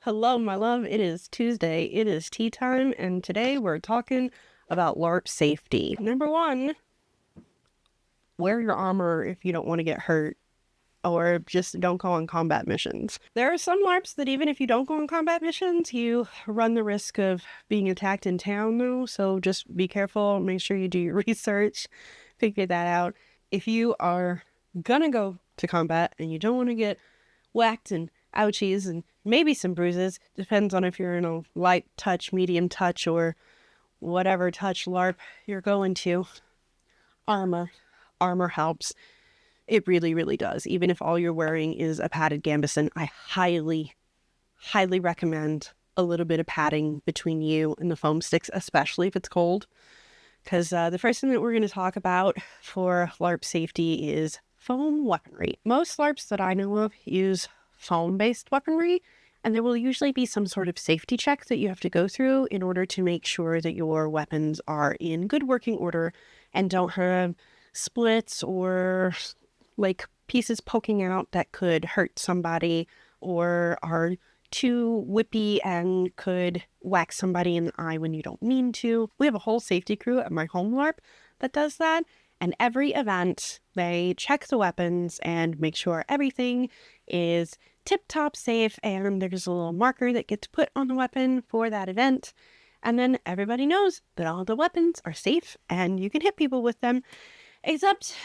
Hello, my love. It is Tuesday. It is tea time, and today we're talking about LARP safety. Number one, wear your armor if you don't want to get hurt, or just don't go on combat missions. There are some LARPs that even if you don't go on combat missions, you run the risk of being attacked in town, though, so just be careful. Make sure you do your research, figure that out. If you are gonna go to combat and you don't want to get whacked and ouchies and maybe some bruises, depends on if you're in a light touch, medium touch, or whatever touch LARP you're going to. Armor helps. It really, really does. Even if all you're wearing is a padded gambeson, I highly recommend a little bit of padding between you and the foam sticks, especially if it's cold. Because the first thing that we're going to talk about for LARP safety is foam weaponry. Most LARPs that I know of use foam-based weaponry, and there will usually be some sort of safety check that you have to go through in order to make sure that your weapons are in good working order and don't have splits or like pieces poking out that could hurt somebody or are too whippy and could whack somebody in the eye when you don't mean to. We have a whole safety crew at my home LARP that does that, and every event they check the weapons and make sure everything is tip-top safe, and there's a little marker that gets put on the weapon for that event, and then everybody knows that all the weapons are safe and you can hit people with them, except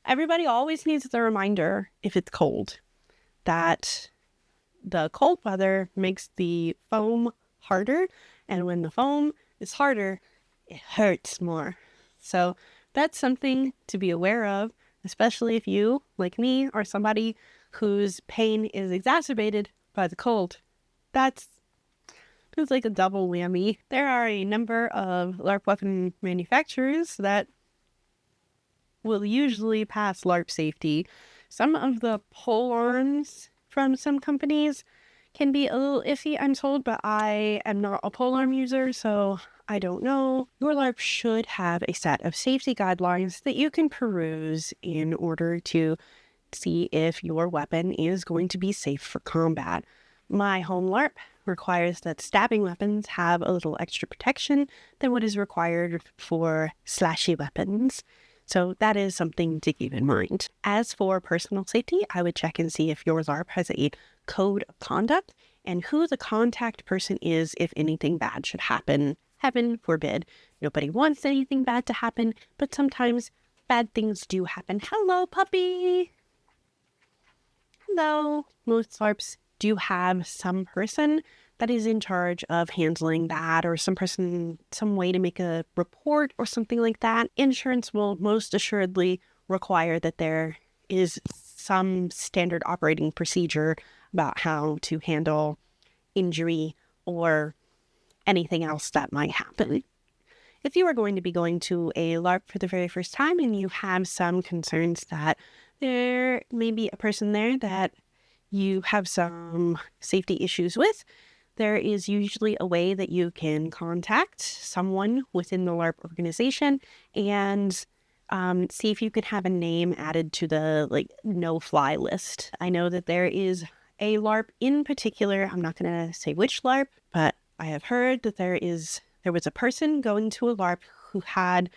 everybody always needs the reminder, if it's cold, that the cold weather makes the foam harder, and when the foam is harder, it hurts more. So that's something to be aware of, especially if you, like me, are somebody whose pain is exacerbated by the cold. It's like a double whammy. There are a number of LARP weapon manufacturers that will usually pass LARP safety. Some of the pole arms from some companies can be a little iffy, I'm told, but I am not a pole arm user, so I don't know. Your LARP should have a set of safety guidelines that you can peruse in order to see if your weapon is going to be safe for combat. My home LARP requires that stabbing weapons have a little extra protection than what is required for slashy weapons. So that is something to keep in mind. As for personal safety, I would check and see if your LARP has a code of conduct and who the contact person is if anything bad should happen. Heaven forbid. Nobody wants anything bad to happen, but sometimes bad things do happen. Hello, puppy! Hello! Most LARPs do have some person that is in charge of handling that, or some way to make a report or something like that. Insurance will most assuredly require that there is some standard operating procedure about how to handle injury or anything else that might happen. If you are going to be going to a LARP for the very first time and you have some concerns that there may be a person there that you have some safety issues with, there is usually a way that you can contact someone within the LARP organization and see if you can have a name added to the no-fly list. I know that there is a LARP in particular. I'm not going to say which LARP, but I have heard that there was a person going to a LARP who had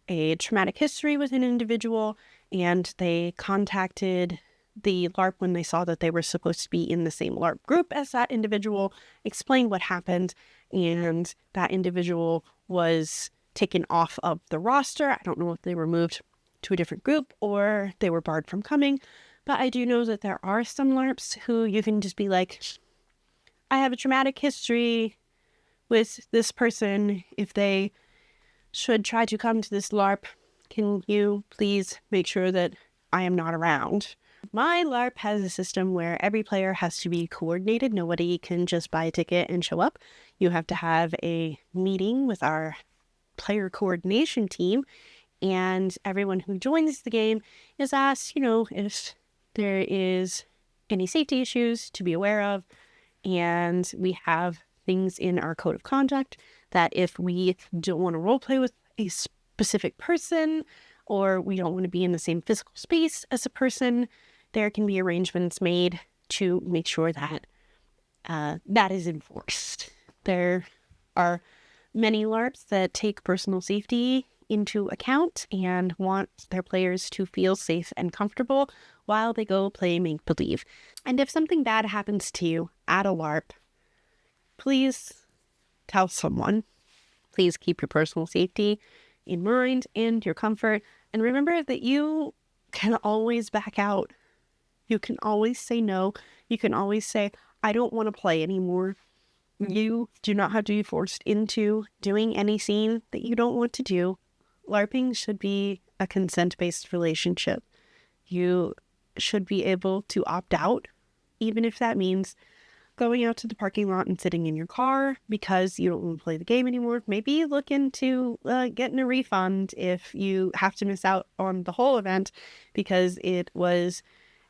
a traumatic history with an individual, and they contacted the LARP when they saw that they were supposed to be in the same LARP group as that individual, explained what happened, and that individual was taken off of the roster. I don't know if they were moved to a different group or they were barred from coming, but I do know that there are some LARPs who you can just be like, I have a traumatic history with this person. If they should try to come to this LARP, can you please make sure that I am not around? My LARP has a system where every player has to be coordinated. Nobody can just buy a ticket and show up. You have to have a meeting with our player coordination team, and everyone who joins the game is asked, if there is any safety issues to be aware of, and we have things in our code of conduct that if we don't want to roleplay with a specific person, or we don't want to be in the same physical space as a person, there can be arrangements made to make sure that that is enforced. There are many LARPs that take personal safety into account and want their players to feel safe and comfortable while they go play make-believe. And if something bad happens to you at a LARP, please tell someone. Please keep your personal safety in mind and your comfort. And remember that you can always back out. You can always say no. You can always say, I don't want to play anymore. You do not have to be forced into doing any scene that you don't want to do. LARPing should be a consent-based relationship. You should be able to opt out, even if that means going out to the parking lot and sitting in your car because you don't want to play the game anymore. Maybe look into getting a refund if you have to miss out on the whole event because it was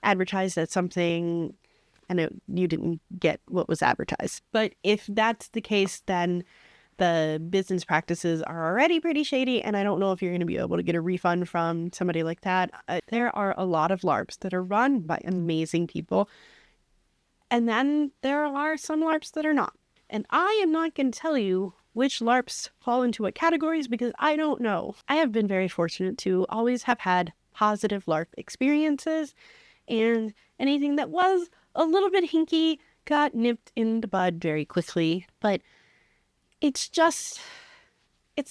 advertised as something and you didn't get what was advertised. But if that's the case, then the business practices are already pretty shady, and I don't know if you're going to be able to get a refund from somebody like that. There are a lot of LARPs that are run by amazing people, and then there are some LARPs that are not. And I am not going to tell you which LARPs fall into what categories because I don't know. I have been very fortunate to always have had positive LARP experiences, and anything that was a little bit hinky got nipped in the bud very quickly. But it's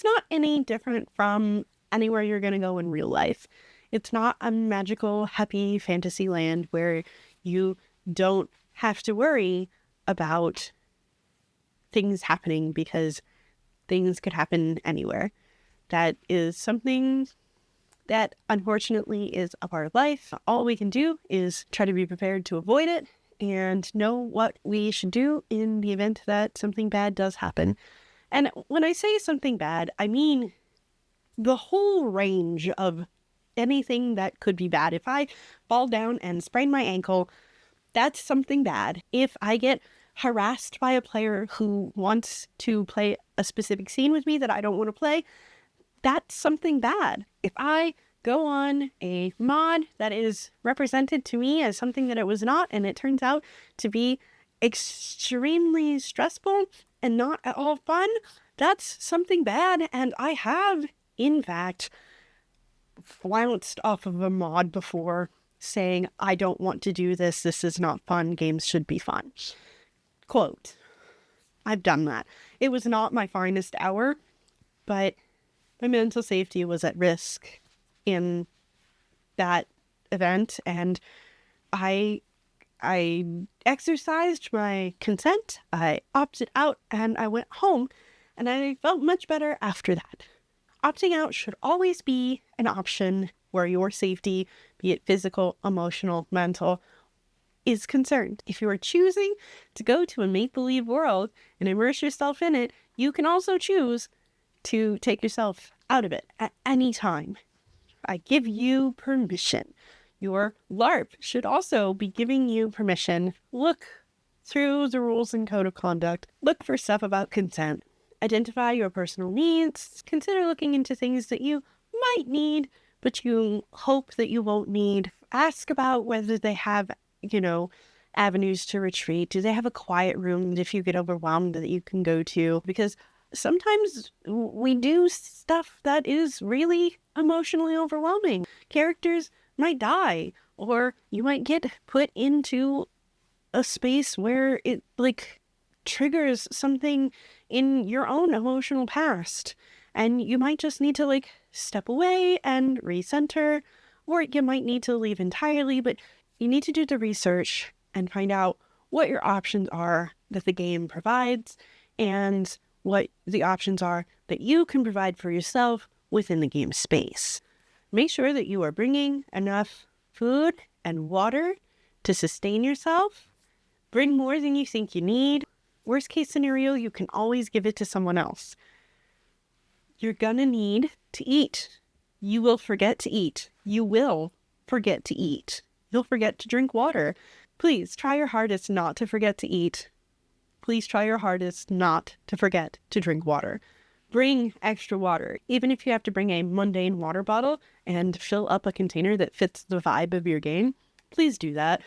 not any different from anywhere you're going to go in real life. It's not a magical, happy fantasy land where you don't have to worry about things happening because things could happen anywhere. That is something that unfortunately is a part of life. All we can do is try to be prepared to avoid it and know what we should do in the event that something bad does happen. And when I say something bad, I mean the whole range of anything that could be bad. If I fall down and sprain my ankle, that's something bad. If I get harassed by a player who wants to play a specific scene with me that I don't want to play, that's something bad. If I go on a mod that is represented to me as something that it was not, and it turns out to be extremely stressful and not at all fun, that's something bad. And I have, in fact, flounced off of a mod before saying, I don't want to do this. This is not fun. Games should be fun. Quote. I've done that. It was not my finest hour, but my mental safety was at risk in that event, and I exercised my consent, I opted out, and I went home, and I felt much better after that. Opting out should always be an option where your safety, be it physical, emotional, mental, is concerned. If you are choosing to go to a make-believe world and immerse yourself in it, you can also choose to take yourself out of it at any time. I give you permission. Your LARP should also be giving you permission. Look through the rules and code of conduct. Look for stuff about consent. Identify your personal needs. Consider looking into things that you might need, but you hope that you won't need. Ask about whether they have, avenues to retreat. Do they have a quiet room that if you get overwhelmed that you can go to? Because sometimes we do stuff that is really emotionally overwhelming. Characters might die, or you might get put into a space where it triggers something in your own emotional past, and you might just need to step away and recenter, or you might need to leave entirely. But you need to do the research and find out what your options are that the game provides and what the options are that you can provide for yourself within the game space. Make sure that you are bringing enough food and water to sustain yourself. Bring more than you think you need. Worst case scenario, you can always give it to someone else. You're gonna need to eat. You will forget to eat. You will forget to eat. You'll forget to drink water. Please try your hardest not to forget to eat. Please try your hardest not to forget to drink water. Bring extra water. Even if you have to bring a mundane water bottle and fill up a container that fits the vibe of your game, please do that.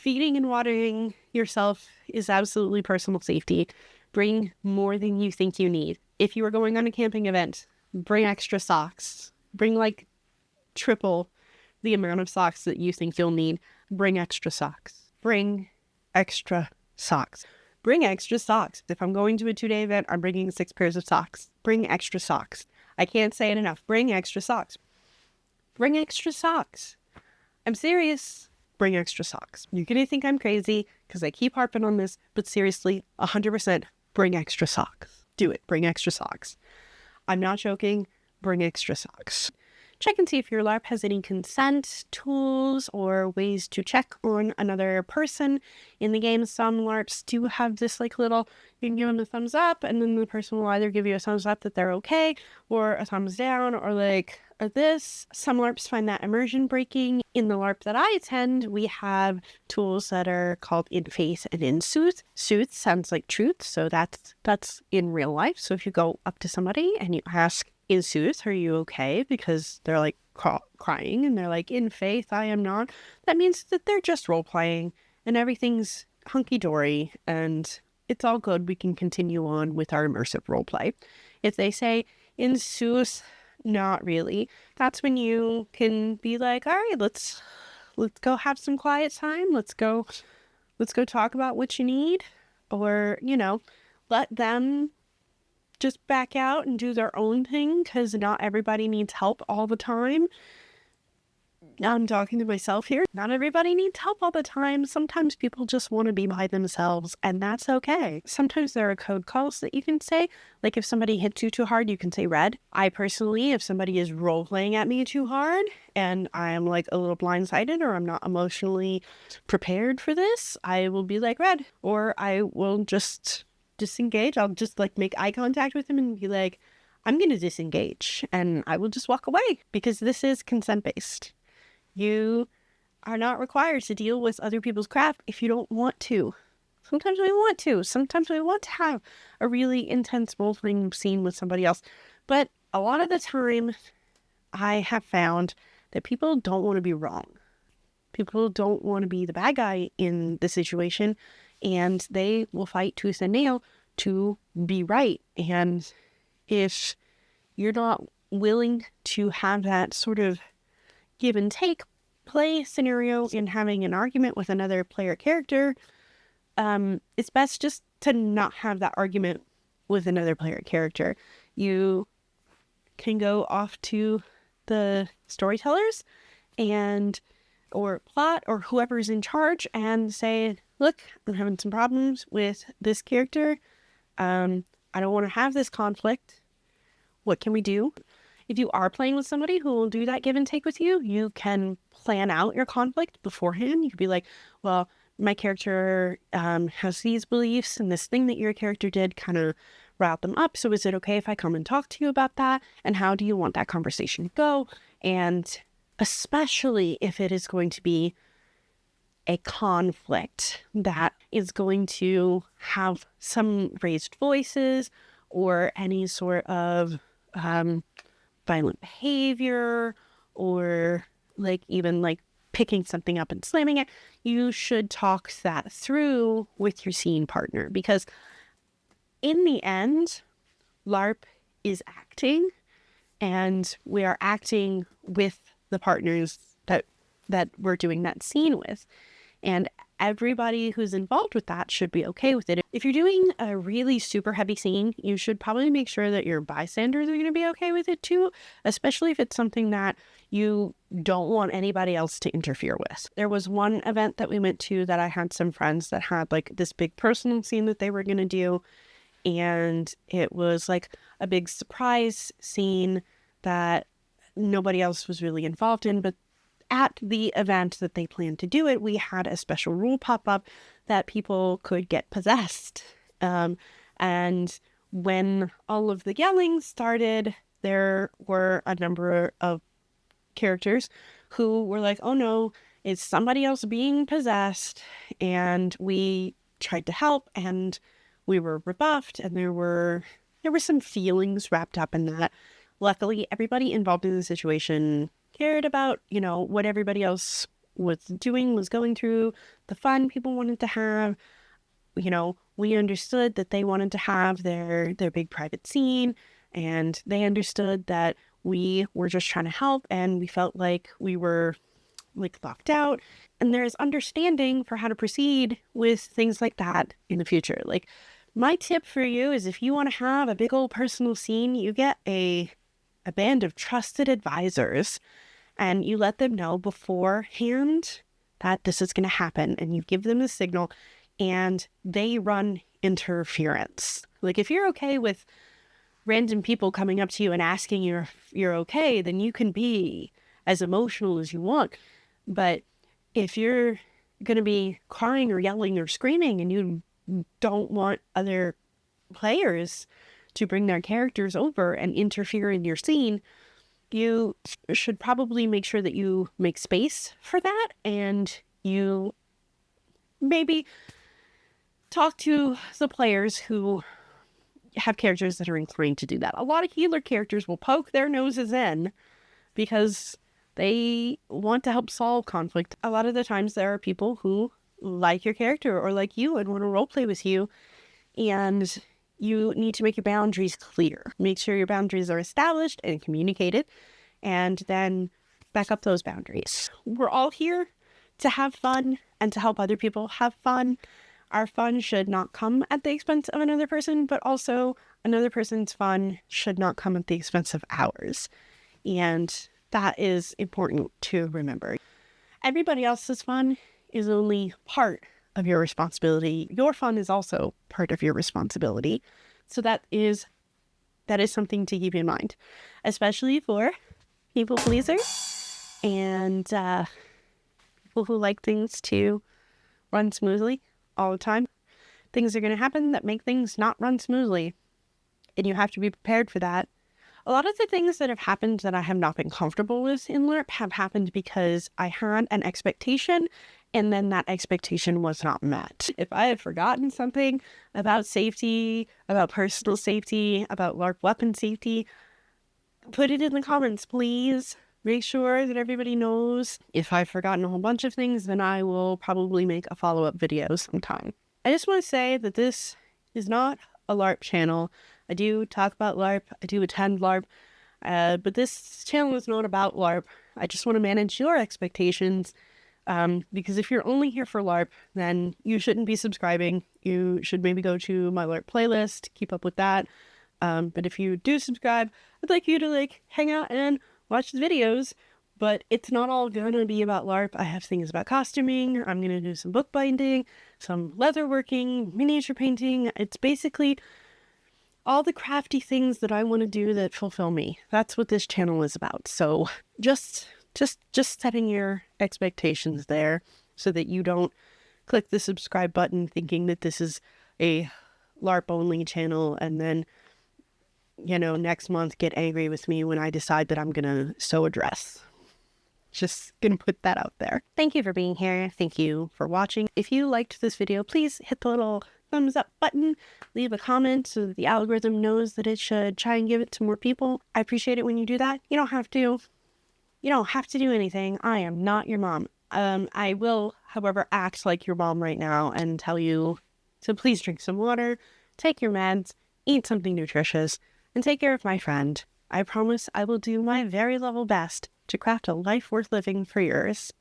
Feeding and watering yourself is absolutely personal safety. Bring more than you think you need. If you are going on a camping event, bring extra socks. Bring like triple the amount of socks that you think you'll need. Bring extra socks. Bring extra socks. Bring extra socks. If I'm going to a 2-day event, I'm bringing 6 pairs of socks. Bring extra socks. I can't say it enough. Bring extra socks. Bring extra socks. I'm serious. Bring extra socks. You're going to think I'm crazy because I keep harping on this, but seriously, 100% bring extra socks. Do it. Bring extra socks. I'm not joking. Bring extra socks. Check and see if your LARP has any consent tools or ways to check on another person. In the game, some LARPs do have this like little, you can give them a thumbs up and then the person will either give you a thumbs up that they're okay or a thumbs down or like this. Some LARPs find that immersion breaking. In the LARP that I attend, we have tools that are called in faith and in sooth. Sooth sounds like truth, so that's in real life. So if you go up to somebody and you ask, in sooth, are you okay? Because they're like crying and they're like, in faith, I am not. That means that they're just role playing and everything's hunky-dory and it's all good. We can continue on with our immersive role play. If they say in sooth, not really, that's when you can be like, all right, let's go have some quiet time. Let's go talk about what you need, or, you know, let them just back out and do their own thing because not everybody needs help all the time. I'm talking to myself here. Not everybody needs help all the time. Sometimes people just want to be by themselves, and that's okay. Sometimes there are code calls that you can say. Like if somebody hits you too hard, you can say red. I personally, if somebody is role-playing at me too hard and I'm like a little blindsided or I'm not emotionally prepared for this, I will be like red, or I will just disengage. I'll just like make eye contact with him and be like, I'm going to disengage, and I will just walk away because this is consent-based. You are not required to deal with other people's crap if you don't want to. Sometimes we want to. Sometimes we want to have a really intense role-playing scene with somebody else. But a lot of the time, I have found that people don't want to be wrong. People don't want to be the bad guy in the situation, and they will fight tooth and nail to be right. And if you're not willing to have that sort of give and take play scenario in having an argument with another player character, it's best just to not have that argument with another player character. You can go off to the storytellers and or plot or whoever's in charge and say, look, I'm having some problems with this character. I don't want to have this conflict. What can we do? If you are playing with somebody who will do that give and take with you, you can plan out your conflict beforehand. You could be like, well, my character has these beliefs and this thing that your character did kind of riled them up. So is it okay if I come and talk to you about that? And how do you want that conversation to go? And especially if it is going to be a conflict that is going to have some raised voices or any sort of violent behavior, or like even like picking something up and slamming it, you should talk that through with your scene partner, because in the end, LARP is acting, and we are acting with the partners that we're doing that scene with. And everybody who's involved with that should be okay with it. If you're doing a really super heavy scene, you should probably make sure that your bystanders are going to be okay with it too, especially if it's something that you don't want anybody else to interfere with. There was one event that we went to that I had some friends that had like this big personal scene that they were going to do, and it was like a big surprise scene that nobody else was really involved in, but at the event that they planned to do it, we had a special rule pop up that people could get possessed. And when all of the yelling started, there were a number of characters who were like, oh no, it's somebody else being possessed. And we tried to help and we were rebuffed, and there were some feelings wrapped up in that. Luckily, everybody involved in the situation cared about, what everybody else was doing was going through, the fun people wanted to have. We understood that they wanted to have their big private scene, and they understood that we were just trying to help, and we felt like we were like locked out. And there's understanding for how to proceed with things like that in the future. Like, my tip for you is, if you want to have a big old personal scene, you get a band of trusted advisors and you let them know beforehand that this is going to happen, and you give them the signal, and they run interference. Like, if you're okay with random people coming up to you and asking you if you're okay, then you can be as emotional as you want. But if you're going to be crying or yelling or screaming and you don't want other players to bring their characters over and interfere in your scene, you should probably make sure that you make space for that, and you maybe talk to the players who have characters that are inclined to do that. A lot of healer characters will poke their noses in because they want to help solve conflict. A lot of the times there are people who like your character or like you and want to roleplay with you, and you need to make your boundaries clear. Make sure your boundaries are established and communicated, and then back up those boundaries. We're all here to have fun and to help other people have fun. Our fun should not come at the expense of another person, but also another person's fun should not come at the expense of ours. And that is important to remember. Everybody else's fun is only part of your responsibility. Your fun is also part of your responsibility. So that is something to keep in mind, especially for people pleasers and people who like things to run smoothly all the time. Things are going to happen that make things not run smoothly, and you have to be prepared for that. A lot of the things that have happened that I have not been comfortable with in LARP have happened because I had an expectation and then that expectation was not met. If I have forgotten something about safety, about personal safety, about LARP weapon safety, put it in the comments, please. Make sure that everybody knows. If I've forgotten a whole bunch of things, then I will probably make a follow-up video sometime. I just want to say that this is not a LARP channel. I do talk about LARP. I do attend LARP. But this channel is not about LARP. I just want to manage your expectations. Because if you're only here for LARP, then you shouldn't be subscribing. You should maybe go to my LARP playlist, keep up with that. But if you do subscribe, I'd like you to hang out and watch the videos, but it's not all gonna be about LARP. I have things about costuming. I'm gonna do some bookbinding, some leatherworking, miniature painting. It's basically all the crafty things that I want to do that fulfill me. That's what this channel is about. So just setting your expectations there so that you don't click the subscribe button thinking that this is a LARP only channel and then next month get angry with me when I decide that I'm gonna sew a dress. Just gonna put that out there. Thank you for being here. Thank you for watching. If you liked this video, please hit the little thumbs up button. Leave a comment so that the algorithm knows that it should try and give it to more people. I appreciate it when you do that. You don't have to do anything. I am not your mom. I will, however, act like your mom right now and tell you to please drink some water, take your meds, eat something nutritious, and take care of my friend. I promise I will do my very level best to craft a life worth living for yours.